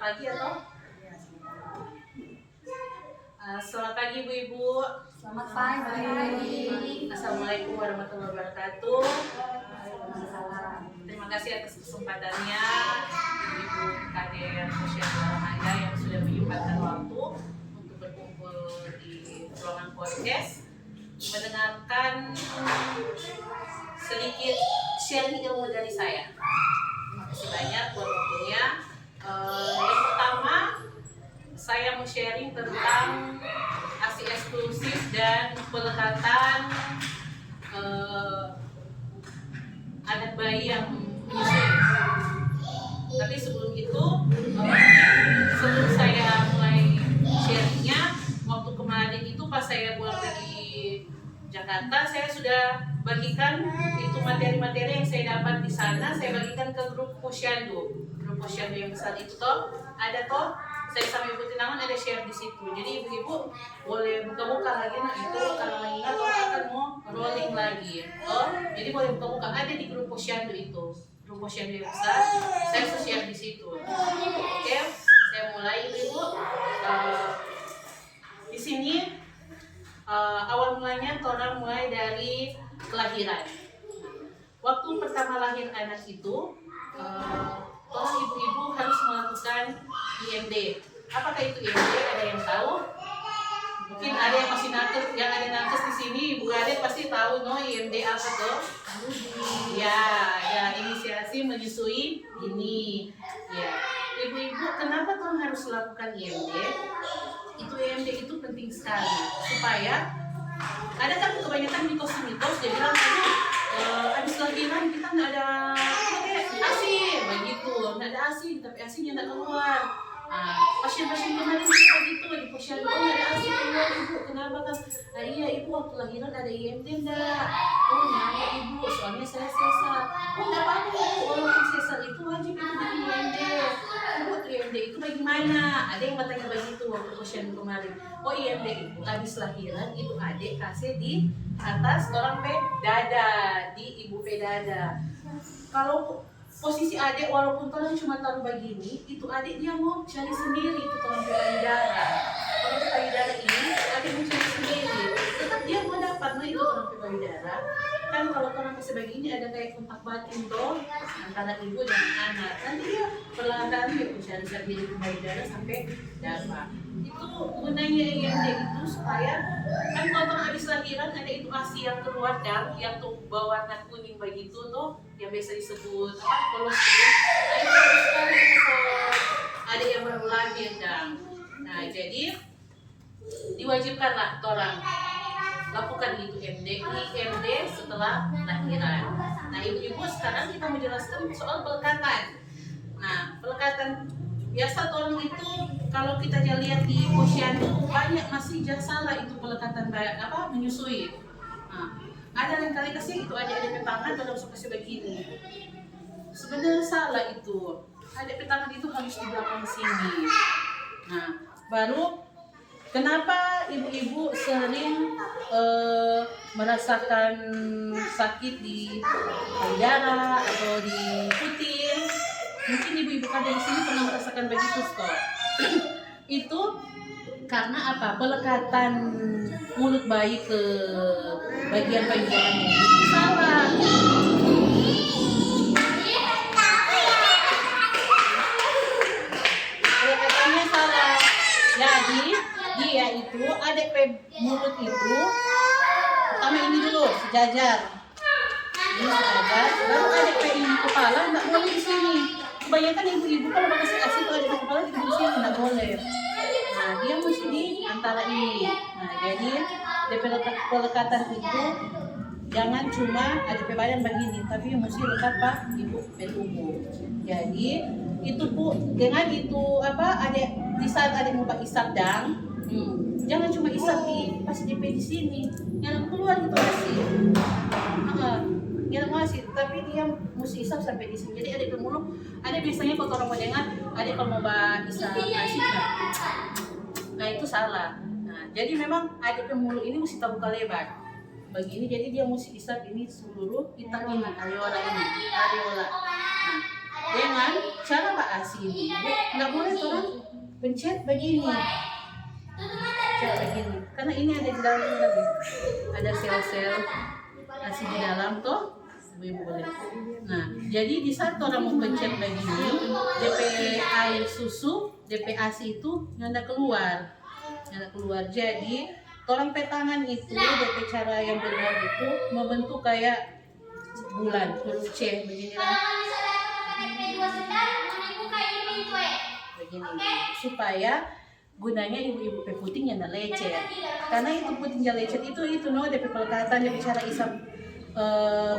pagi atau? Selamat pagi Ibu-Ibu. Selamat pagi. Assalamualaikum warahmatullahi wabarakatuh. Terima kasih atas kesempatannya Ibu Kader Posyandu Remaja yang sudah menyempatkan waktu untuk berkumpul di ruangan podcast, mendengarkan sedikit sharing ilmu dari saya. Terima kasih banyak buat waktunya. Yang pertama, saya mau sharing tentang ASI eksklusif dan pelekatan anak bayi yang menyusui. Tapi sebelum itu, sebelum saya mulai sharingnya, waktu kemarin itu pas saya pulang dari Jakarta, saya sudah bagikan itu materi-materi yang saya dapat di sana. Saya bagikan ke grup Posyandu yang besar itu toh, ada toh. Saya sama Ibu Tinangan ada share di situ. Jadi ibu-ibu boleh buka-buka lagi. Nah itu kalau mengingat orang akan mau rolling lagi. Oh, jadi boleh buka-buka. Ada di grup Posyandu itu. Grup Posyandu yang besar. Saya bisa share di situ. Oke, saya mulai ibu-ibu. Di sini awal mulanya orang mulai dari kelahiran. Waktu pertama lahir anak itu, orang ibu-ibu harus melakukan IMD. Apakah itu IMD? Ada yang tahu? Mungkin ada yang masih nakes, yang ada nakes di sini, Ibu Ade pasti tahu no IMD apa tuh? Ya, inisiasi menyusui ini. Ya, ibu-ibu kenapa tuh harus melakukan IMD? Itu IMD itu penting sekali supaya ada kan kebanyakan mitos-mitos dia bilang habis lahiran kita nggak ada ASI begitu, nggak ada ASI tapi ASI-nya nggak keluar. Pasien-pasien kemarin juga gitu di Posyandu, nggak ada ASI keluar ibu, kenapa kan? Iya ibu waktu lahiran ada IMD enggak? Oh nggak ibu, soalnya saya sesar. Oh nggak apa-apa ibu, walaupun sesar itu wajib itu bikin IMD. Ibu IMD itu bagaimana? Ada yang bertanya begitu waktu Posyandu kemarin. Oh IMD itu habis lahiran itu adik kasih di atas orang dada, di ibu dada. Kalau posisi adik walaupun tolong cuma taruh begini, itu adik dia mau cari sendiri itu tolong payudara. Kalau payudara ini adik mau cari sendiri, tetap dia mau dapat no itu tolong payudara. Kan kalau orang kasih begini ada kayak kontak batin tuh antara ibu dan anak. Nanti dia perlahan-lahan dia cari diri payudara sampai dapat. Itu gunanya IMD itu supaya kan kalau habis lahiran ada itu ASI yang keluar dan yang tuh berwarna kuning begitu tuh yang biasa disebut kolostrum. Nah itu harus sekali ada yang baru lahir dan nah jadi diwajibkanlah orang lakukan itu IMD setelah lahiran. Nah ibu-ibu sekarang kita menjelaskan soal pelekatan. Nah pelekatan biasa orang itu kalau kita lihat di Posyandu banyak masih salah itu pelekatan menyusui. Nah, ada yang kali kasih itu ada petangan dalam kasih begini. Sebenarnya salah itu. Ada petangan itu harus di belakang sini. Nah, baru kenapa ibu-ibu sering merasakan sakit di payudara atau di puting? Mungkin ibu-ibu kan di sini pernah merasakan begitu toh. Itu karena apa? Pelekatan mulut bayi ke bagian payudaranya itu salah. Pelekatannya salah. Jadi dia itu ada mulut itu pertama ini dulu sejajar. Ini sejajar, lalu ada ini kepala nggak boleh di sini. Kebanyakan ibu-ibu kalau mau kasih ASI itu ada di kepala di sini nggak boleh. Nah dia mesti di antara ini. Nah jadi pelekatan itu jangan cuma ada badan begini, tapi mesti lekat pak ibu tubuh. Jadi itu bu dengan itu ada di saat ada mau pak isap dang, jangan cuma isap pas di sini, yang keluar itu ASI. Dia masih, tapi dia mesti isap sampai di sini. Jadi ada pemulung, ada biasanya kalau orang mau dengar, ada kalau mau isap ASI, nah itu salah. Nah, jadi memang ada pemulung ini mesti terbuka lebar. Begini, jadi dia mesti isap ini seluruh kita ini, areola ini, areola. Nah, dengan cara basi ibu-ibu. Nggak boleh orang pencet begini, pencet begini, karena ini ada di dalam ini lagi, ada sel-sel asi di dalam tuh ibu-ibu boleh. Nah, jadi di saat orang mau pencet begini, DP air susu, DP asi itu nyanda keluar. Jadi orang petangan itu DP cara yang benar itu membentuk kayak bulan huruf C begini lah. Begini supaya gunanya ibu-ibu puting yang lecet, karena itu puting yang lecet itu DP pelekatan DP cara isap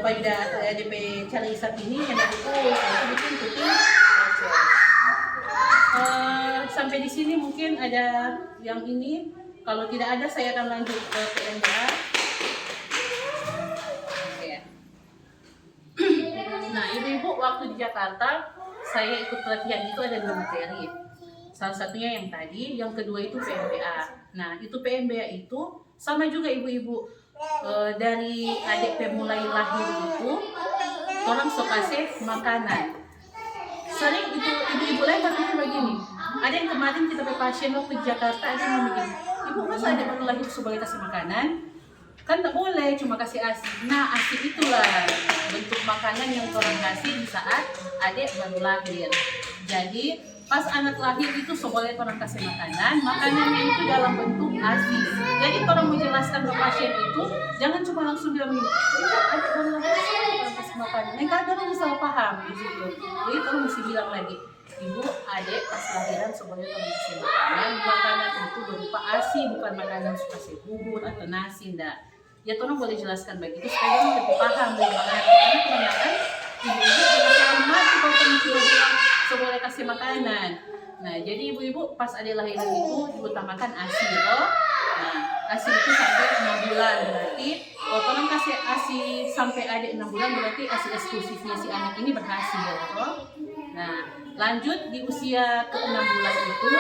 payudara, DP cara isap ini yang itu bikin puting lecet. Sampai di sini mungkin ada yang ini. Kalau tidak ada, saya akan lanjut ke PMBA. Nah, ibu-ibu waktu di Jakarta, saya ikut pelatihan itu ada 2 materi. Salah satunya yang tadi, yang kedua itu PMBA. Nah, itu PMBA itu sama juga ibu-ibu. Dari adik mulai lahir itu, orang sok kasih makanan. Sering itu ibu-ibu lain berpikir begini. Ada yang kemarin kita ke pasien waktu di Jakarta, ada yang begini, ibu masa ada baru lahir sebagai kasih makanan? Kan tak boleh cuma kasih ASI. Nah, ASI itulah bentuk makanan yang orang kasih di saat adik baru lahir. Jadi pas anak lahir itu boleh orang kasih makanan, makanannya itu dalam bentuk ASI. Jadi orang menjelaskan ke pasien itu jangan cuma langsung bilang begini, adik baru lahir orang kasih makanan. Nah, kadang orang salah paham di situ. Jadi orang mesti bilang lagi, ibu, adik pas lahiran sebenarnya orang kasih makanan itu berupa ASI, bukan makanan kasih bubur atau nasi, enggak. Ya tolong boleh jelaskan begitu supaya orang lebih paham dari makanan. Karena kebanyakan ibu-ibu juga mati kalau terus bilang boleh kasih makanan. Nah, jadi ibu-ibu pas adik lahiran itu diutamakan ASI loh. Nah, ASI itu sampai 6 bulan berarti kalau orang kasih ASI sampai adik 6 bulan berarti ASI eksklusifnya si anak ini berhasil loh. Nah, lanjut di usia ke-6 bulan itu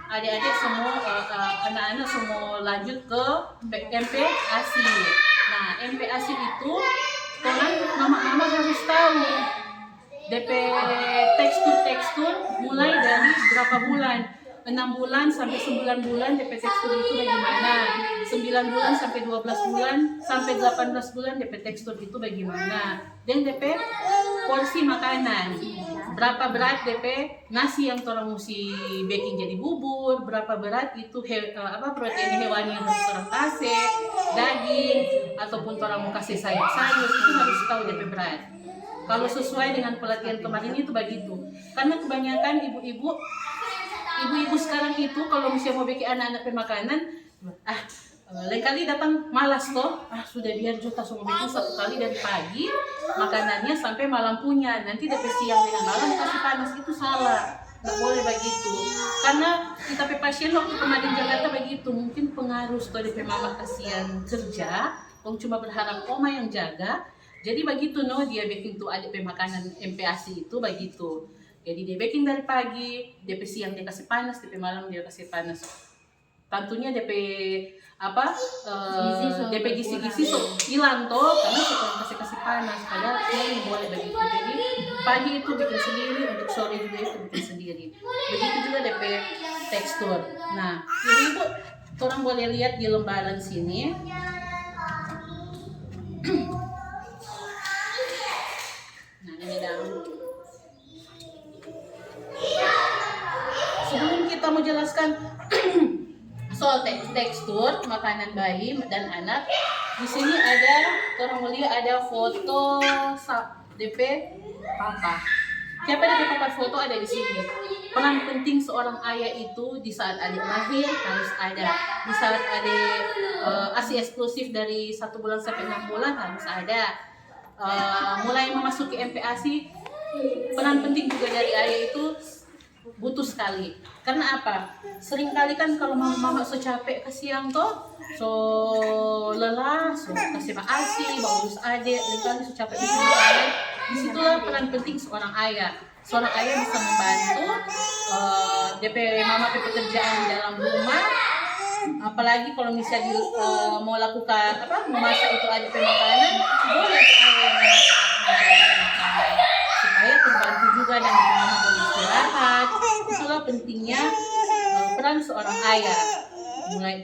adik-adik semua anak-anak semua lanjut ke MPASI. Nah, MPASI itu orang mama-mama harus tahu DP tekstur mulai dari berapa bulan. 6 bulan sampai 9 bulan DP tekstur itu bagaimana, 9 bulan sampai 12 bulan sampai 18 bulan DP tekstur itu bagaimana, dan DP porsi makanan, berapa berat DP nasi yang orang mesti baking jadi bubur, berapa berat itu protein hewani yang harus orang kasih, daging ataupun orang mau kasih sayur-sayur itu harus tahu DP berat. Kalau sesuai dengan pelatihan kemarin itu begitu, karena kebanyakan ibu-ibu sekarang itu kalau misalnya mau bikin anak-anak makanan, lain kali datang malas toh, sudah biar juta semua bikin 1 kali dari pagi makanannya sampai malam punya, nanti dari siang dengan malam kasih panas, itu salah, nggak boleh begitu. Karena kita pasien waktu kemarin Jakarta begitu, mungkin pengaruh toh dari mama kasihan kerja, cuma berharap oma yang jaga, jadi begitu dia bikin tuh adik makanan MPASI itu begitu. Jadi dia baking dari pagi, DP siang dia kasih panas, DP malam dia kasih panas. Tentunya DP DP gizi-gizi hilang toh, karena suka kasih panas. Padahal dia boleh begitu. Jadi pagi itu bikin sendiri, untuk sore juga itu bikin sendiri. Begitu juga DP tekstur. Nah, ibu-ibu, orang boleh lihat di lembaran sini. Nah, ini daun. Sebelum kita mau jelaskan soal tekstur makanan bayi dan anak, di sini ada orang mulia ada foto DP papa. Siapa DP papa foto ada di sini. Peran penting seorang ayah itu di saat adik lahir harus ada, di saat adik ASI eksklusif dari 1 bulan sampai 6 bulan harus ada. Mulai memasuki MPASI, peran penting juga dari ayah itu butuh sekali. Karena apa? Sering kali kan kalau mama so capek ke siang toh, so lelah, so kasih ASI, urus adik, kali so capek bikin makanan. Disitulah peran penting seorang ayah. Seorang ayah bisa membantu DP mama pekerjaan di dalam rumah. Apalagi kalau misalnya mau lakukan memasak itu adik makanan, boleh ayah yang memasak makanan supaya terbantu juga dan mama boleh istirahat. Itulah pentingnya peran seorang ayah.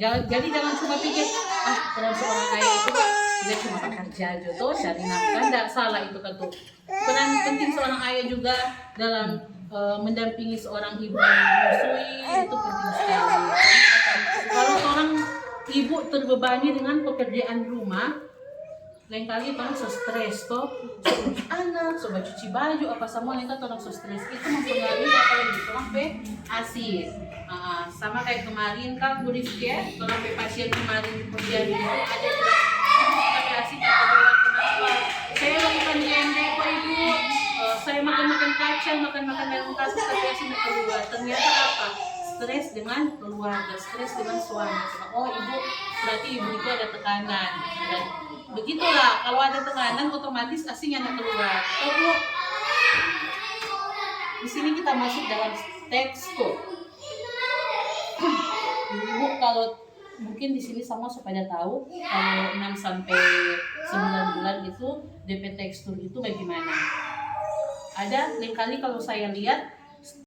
Jadi jangan cuma pikir peran seorang ayah itu dia cuma kerja aja tuh cari nafkah. Tidak salah itu kan tuh. Peran penting seorang ayah juga dalam mendampingi seorang ibu yang menyusui itu penting sekali. Kalau seorang ibu terbebani dengan pekerjaan rumah, lain kali orang so stres toh, so urus anak, so cuci baju apa semua lain kali orang so stres itu mempengaruhi apa yang orang pe asin. Sama kayak kemarin kan Bu Rizky ya, orang pe pasien kemarin di Pontianak itu ada bilang tapi asin apa kenapa? Saya lakukan IMD kok ibu, saya makan kacang, makan daun kasus tapi asinnya keluar. Ternyata apa? Stres dengan keluarga, stres dengan suami. Oh ibu, berarti ibu itu ada tekanan. Dan begitulah, kalau ada tekanan otomatis asinnya keluar. Oh bu, di sini kita masuk dalam tekstur. Ibu kalau mungkin di sini sama supaya tahu kalau 6 sampai 9 bulan itu DP tekstur itu bagaimana. Ada lain kali kalau saya lihat